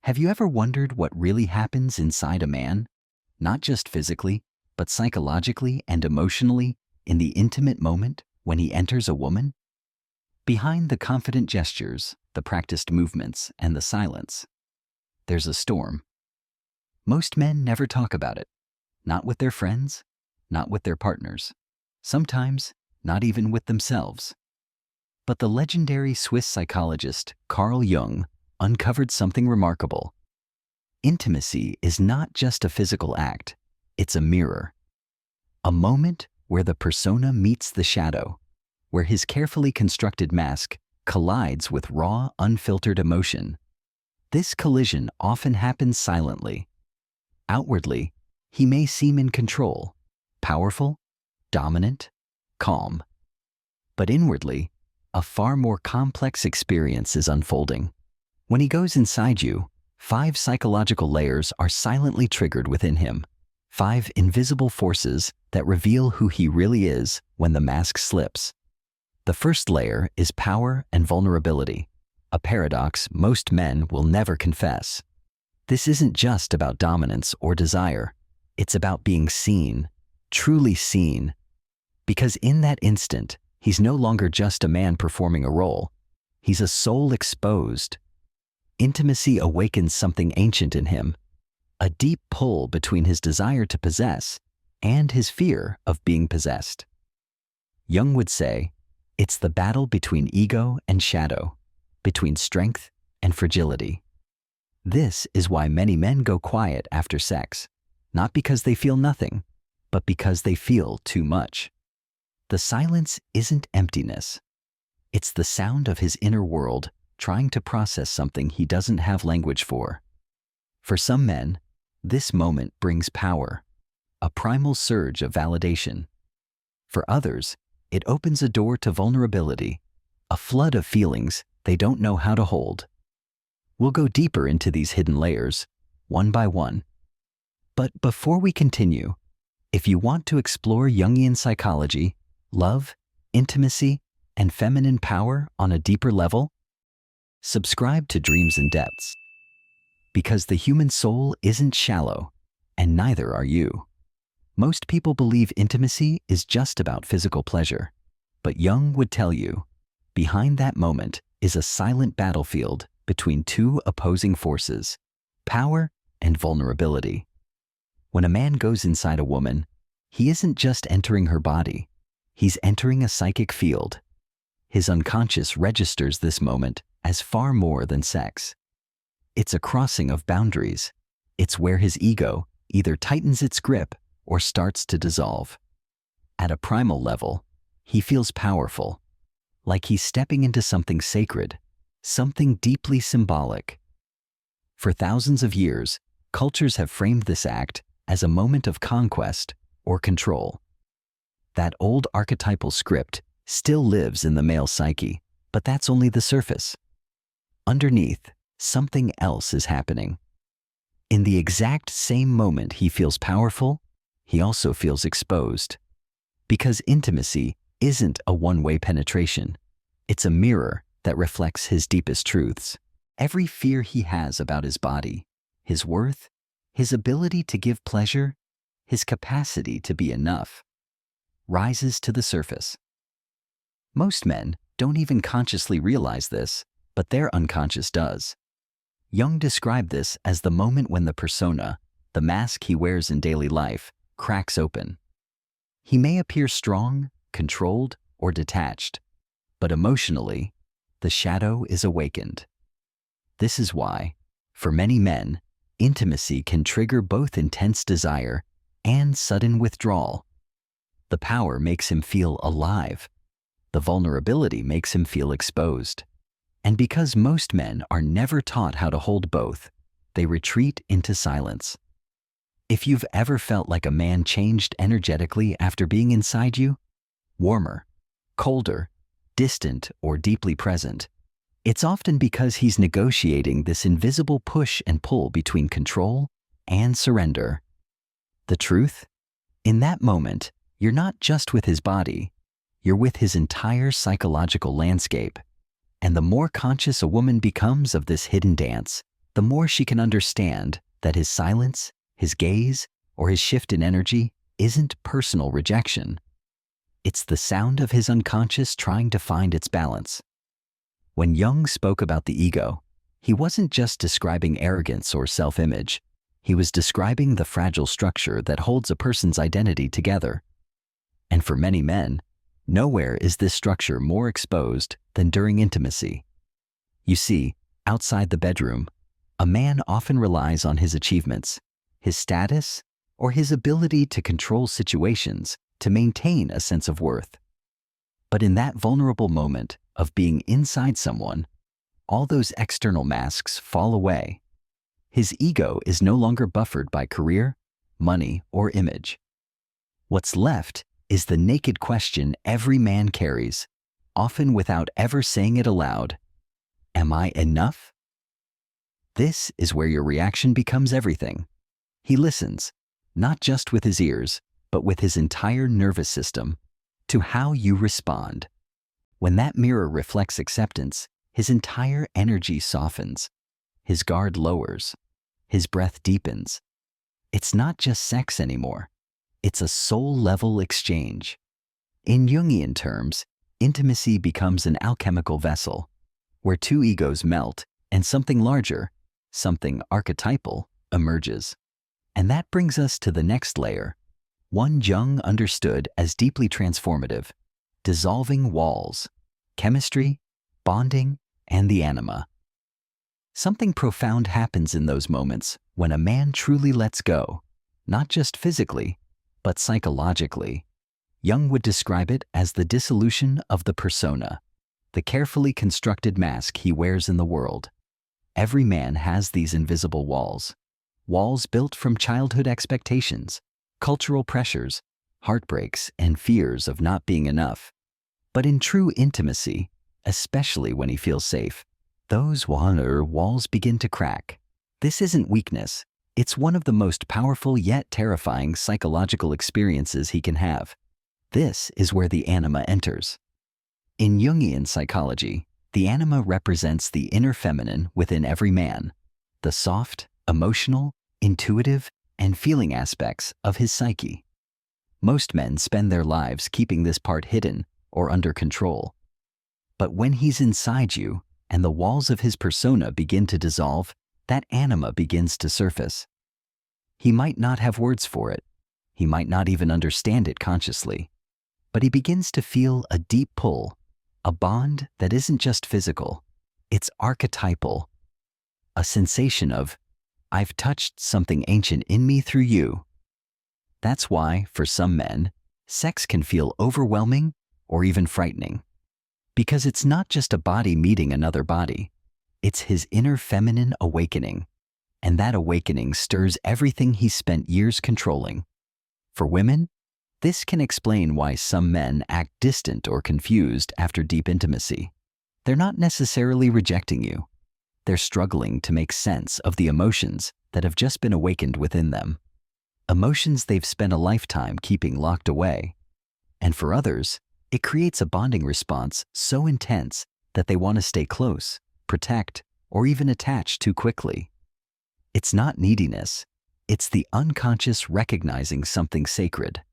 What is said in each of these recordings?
Have you ever wondered what really happens inside a man? Not just physically, but psychologically and emotionally in the intimate moment when he enters a woman? Behind the confident gestures, the practiced movements, and the silence, there's a storm. Most men never talk about it. Not with their friends, not with their partners. Sometimes, not even with themselves. But the legendary Swiss psychologist Carl Jung uncovered something remarkable. Intimacy is not just a physical act, it's a mirror. A moment where the persona meets the shadow, where his carefully constructed mask collides with raw, unfiltered emotion. This collision often happens silently. Outwardly, he may seem in control, powerful, dominant, calm. But inwardly, a far more complex experience is unfolding. When he goes inside you, 5 psychological layers are silently triggered within him. 5 invisible forces that reveal who he really is when the mask slips. The first layer is power and vulnerability, a paradox most men will never confess. This isn't just about dominance or desire. It's about being seen, truly seen. Because in that instant, he's no longer just a man performing a role. He's a soul exposed. Intimacy awakens something ancient in him, a deep pull between his desire to possess and his fear of being possessed. Jung would say, it's the battle between ego and shadow, between strength and fragility. This is why many men go quiet after sex, not because they feel nothing, but because they feel too much. The silence isn't emptiness. It's the sound of his inner world trying to process something he doesn't have language for. For some men, this moment brings power, a primal surge of validation. For others, it opens a door to vulnerability, a flood of feelings they don't know how to hold. We'll go deeper into these hidden layers, one by one. But before we continue, if you want to explore Jungian psychology, love, intimacy, and feminine power on a deeper level, subscribe to Dreams and Depths. Because the human soul isn't shallow, and neither are you. Most people believe intimacy is just about physical pleasure, but Jung would tell you, behind that moment is a silent battlefield between 2 opposing forces, power and vulnerability. When a man goes inside a woman, he isn't just entering her body, he's entering a psychic field. His unconscious registers this moment as far more than sex. It's a crossing of boundaries. It's where his ego either tightens its grip or starts to dissolve. At a primal level, he feels powerful, like he's stepping into something sacred, something deeply symbolic. For thousands of years, cultures have framed this act as a moment of conquest or control. That old archetypal script still lives in the male psyche, but that's only the surface. Underneath, something else is happening. In the exact same moment he feels powerful, he also feels exposed. Because intimacy isn't a one-way penetration. It's a mirror that reflects his deepest truths. Every fear he has about his body, his worth, his ability to give pleasure, his capacity to be enough, rises to the surface. Most men don't even consciously realize this, but their unconscious does. Jung described this as the moment when the persona, the mask he wears in daily life, cracks open. He may appear strong, controlled, or detached, but emotionally, the shadow is awakened. This is why, for many men, intimacy can trigger both intense desire and sudden withdrawal. The power makes him feel alive. The vulnerability makes him feel exposed. And because most men are never taught how to hold both, they retreat into silence. If you've ever felt like a man changed energetically after being inside you, warmer, colder, distant, or deeply present, it's often because he's negotiating this invisible push and pull between control and surrender. The truth? In that moment, you're not just with his body, you're with his entire psychological landscape. And the more conscious a woman becomes of this hidden dance, the more she can understand that his silence, his gaze, or his shift in energy isn't personal rejection. It's the sound of his unconscious trying to find its balance. When Jung spoke about the ego, he wasn't just describing arrogance or self-image. He was describing the fragile structure that holds a person's identity together. And for many men, nowhere is this structure more exposed than during intimacy. You see, outside the bedroom, a man often relies on his achievements, his status, or his ability to control situations to maintain a sense of worth. But in that vulnerable moment of being inside someone, all those external masks fall away. His ego is no longer buffered by career, money, or image. What's left is the naked question every man carries, often without ever saying it aloud. Am I enough? This is where your reaction becomes everything. He listens, not just with his ears, but with his entire nervous system, to how you respond. When that mirror reflects acceptance, his entire energy softens, his guard lowers, his breath deepens. It's not just sex anymore. It's a soul-level exchange. In Jungian terms, intimacy becomes an alchemical vessel, where two egos melt and something larger, something archetypal, emerges. And that brings us to the next layer, one Jung understood as deeply transformative: dissolving walls, chemistry, bonding, and the anima. Something profound happens in those moments when a man truly lets go, not just physically, but psychologically. Jung would describe it as the dissolution of the persona, the carefully constructed mask he wears in the world. Every man has these invisible walls built from childhood expectations, cultural pressures, heartbreaks, and fears of not being enough. But in true intimacy, especially when he feels safe, those walls begin to crack. This isn't weakness. It's one of the most powerful yet terrifying psychological experiences he can have. This is where the anima enters. In Jungian psychology, the anima represents the inner feminine within every man, the soft, emotional, intuitive, and feeling aspects of his psyche. Most men spend their lives keeping this part hidden or under control. But when he's inside you and the walls of his persona begin to dissolve, that anima begins to surface. He might not have words for it. He might not even understand it consciously. But he begins to feel a deep pull, a bond that isn't just physical, it's archetypal. A sensation of, I've touched something ancient in me through you. That's why, for some men, sex can feel overwhelming or even frightening. Because it's not just a body meeting another body, it's his inner feminine awakening. And that awakening stirs everything he's spent years controlling. For women, this can explain why some men act distant or confused after deep intimacy. They're not necessarily rejecting you. They're struggling to make sense of the emotions that have just been awakened within them. Emotions they've spent a lifetime keeping locked away. And for others, it creates a bonding response so intense that they want to stay close, protect, or even attach too quickly. It's not neediness. It's the unconscious recognizing something sacred.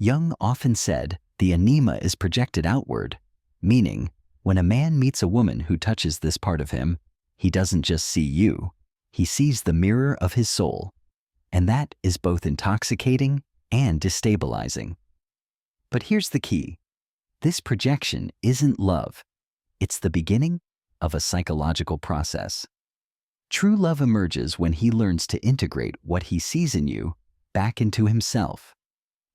Jung often said the anima is projected outward, meaning when a man meets a woman who touches this part of him, he doesn't just see you, he sees the mirror of his soul. And that is both intoxicating and destabilizing. But here's the key. This projection isn't love. It's the beginning of a psychological process. True love emerges when he learns to integrate what he sees in you back into himself.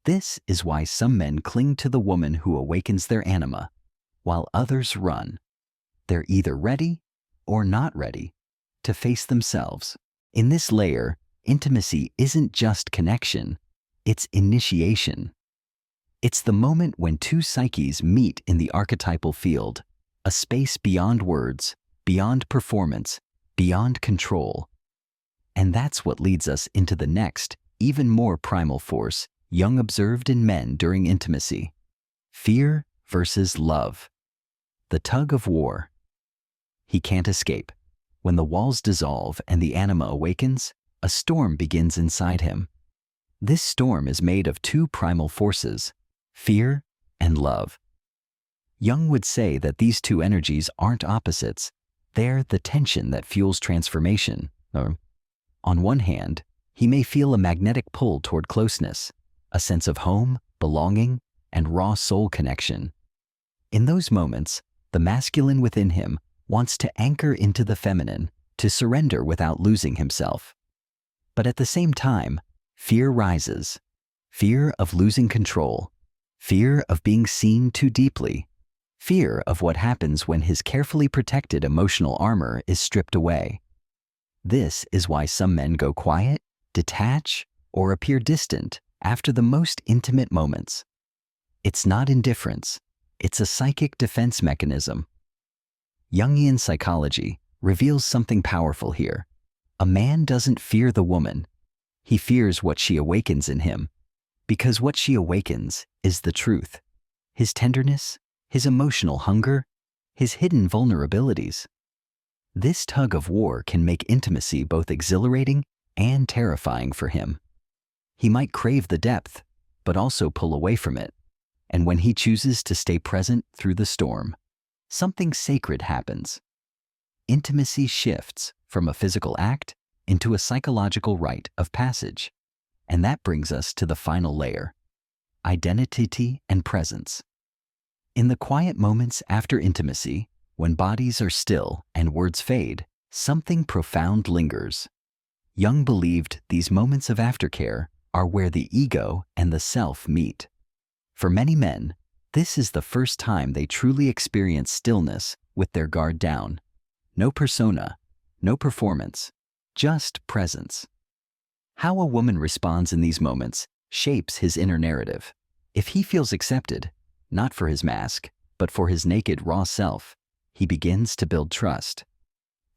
This is why some men cling to the woman who awakens their anima, while others run. They're either ready or not ready to face themselves. In this layer, intimacy isn't just connection, it's initiation. It's the moment when two psyches meet in the archetypal field, a space beyond words, beyond performance, beyond control. And that's what leads us into the next, even more primal force Jung observed in men during intimacy: fear versus love. The tug of war. He can't escape. When the walls dissolve and the anima awakens, a storm begins inside him. This storm is made of two primal forces, fear and love. Jung would say that these two energies aren't opposites, they're the tension that fuels transformation. On one hand, he may feel a magnetic pull toward closeness, a sense of home, belonging, and raw soul connection. In those moments, the masculine within him wants to anchor into the feminine, to surrender without losing himself. But at the same time, fear rises. Fear of losing control, fear of being seen too deeply, fear of what happens when his carefully protected emotional armor is stripped away. This is why some men go quiet, detach, or appear distant after the most intimate moments. It's not indifference, it's a psychic defense mechanism. Jungian psychology reveals something powerful here. A man doesn't fear the woman, he fears what she awakens in him, because what she awakens is the truth, his tenderness, his emotional hunger, his hidden vulnerabilities. This tug of war can make intimacy both exhilarating and terrifying for him. He might crave the depth, but also pull away from it. And when he chooses to stay present through the storm, something sacred happens. Intimacy shifts from a physical act into a psychological rite of passage. And that brings us to the final layer, identity and presence. In the quiet moments after intimacy, when bodies are still and words fade, something profound lingers. Jung believed these moments of aftercare are where the ego and the self meet. For many men, this is the first time they truly experience stillness with their guard down. No persona, no performance, just presence. How a woman responds in these moments shapes his inner narrative. If he feels accepted, not for his mask, but for his naked, raw self, he begins to build trust.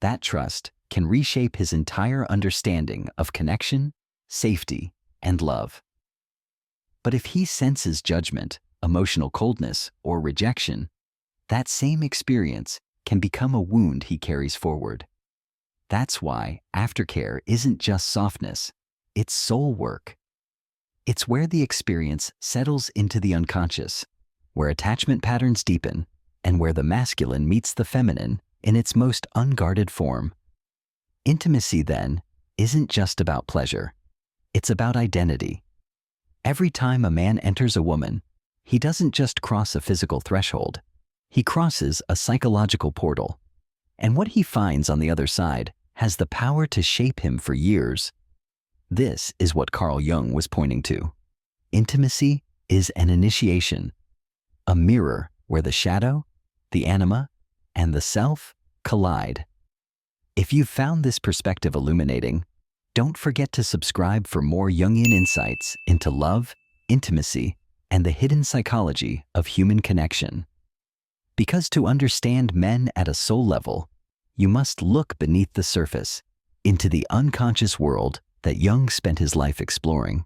That trust can reshape his entire understanding of connection, safety, and love. But if he senses judgment, emotional coldness, or rejection, that same experience can become a wound he carries forward. That's why aftercare isn't just softness, it's soul work. It's where the experience settles into the unconscious, where attachment patterns deepen, and where the masculine meets the feminine in its most unguarded form. Intimacy, then, isn't just about pleasure. It's about identity. Every time a man enters a woman, he doesn't just cross a physical threshold. He crosses a psychological portal. And what he finds on the other side has the power to shape him for years. This is what Carl Jung was pointing to. Intimacy is an initiation, a mirror where the shadow, the anima, and the self collide. If you've found this perspective illuminating, don't forget to subscribe for more Jungian insights into love, intimacy, and the hidden psychology of human connection. Because to understand men at a soul level, you must look beneath the surface, into the unconscious world that Jung spent his life exploring.